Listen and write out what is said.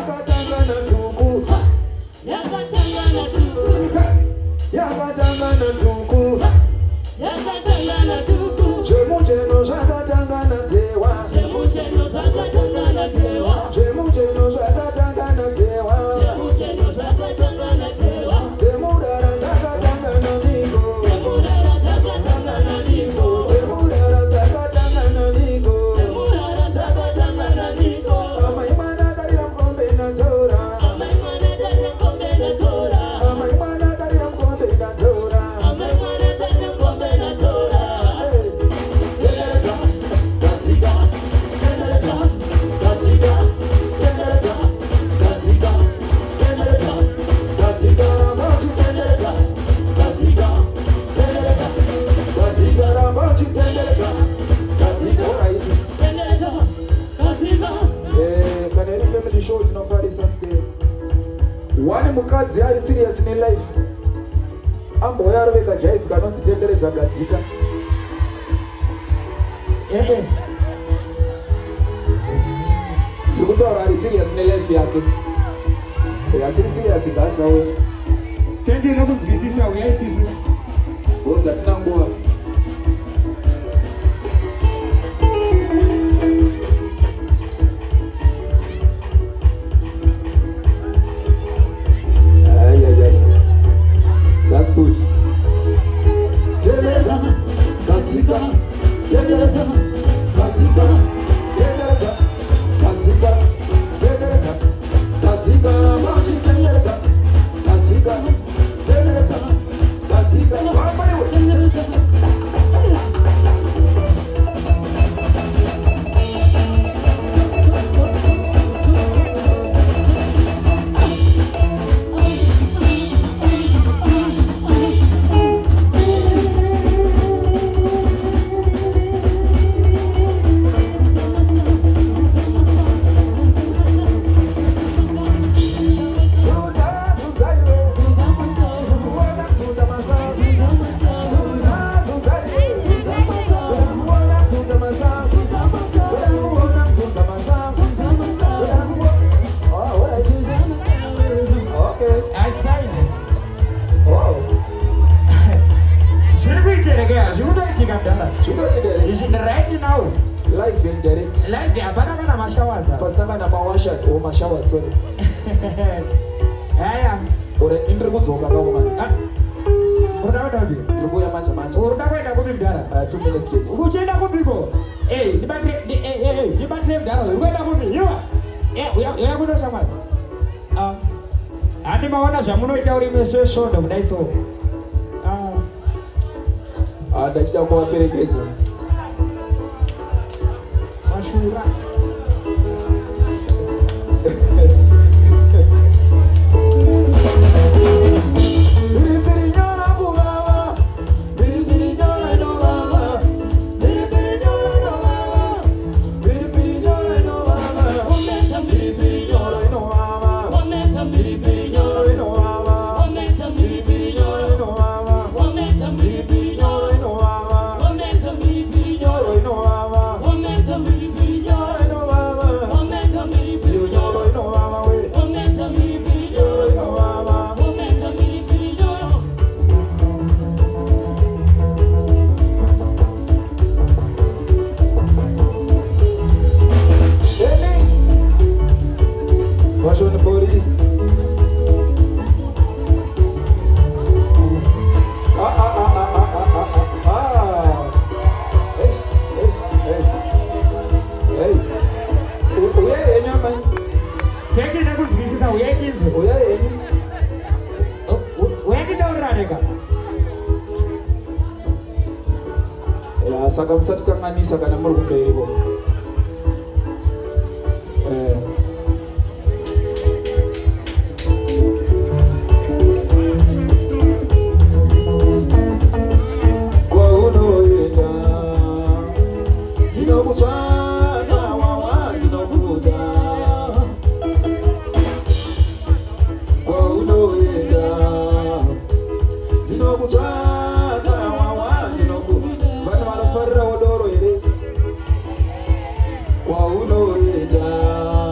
yakatangana tuku yakatangana tuku yakatangana tuku yakatangana tuku chemucheno zvakatangana tewa chemucheno zvakatangana tewa chemucheno zvakatangana tewa chemucheno zvakatangana tewa zemurara dzakatangana niko zemurara dzakatangana niko zemurara dzakatangana niko zemurara dzakatangana niko amai mwana karira mkombe na tora amai mwana karira mkombe na tora amai mwana karira mkombe na tora amai mwana karira mkombe na tora tendereza katsika tendereza katsika tendereza katsika tendereza katsika ramochi tendereza katsika tendereza katsika ramochi tendereza katsika right tendereza katsika kana iri family show tinofarisa stay one mukadzi ari serious in life amboya aroveka jive kanonzi tendereza katsika tiri kutaura ari serious nelife yake asiri serious ngasawe tendere kunzwisisa uyaisisi boza tina nguva that's good tendereza katsika tendereza katsika tendereza katsika tendereza katsika ramochi tendereza katsika tendereza katsika right now live in direct live abana kana mashawaza pasanga na mawashas o mashawas sorry haya ore indri kudzoka ngoma uri kwenda ndikuya manje uri kwenda kupi mdara 2 minutes straight ukuchenda kupiko nibatire mdara uri kwenda kupi iwa uya kundosha manje handi maona zvamunoita uri mesvesvondo kudai so ndachida kuvaperekedza mashura saka musati kanganisa kana muri kumberi ko kwaunoenda ndinokutsvaka wawa ndinokuda kwaunoenda ndinokutsvaka wawa ndinokuda farira odoro here kwaunoenda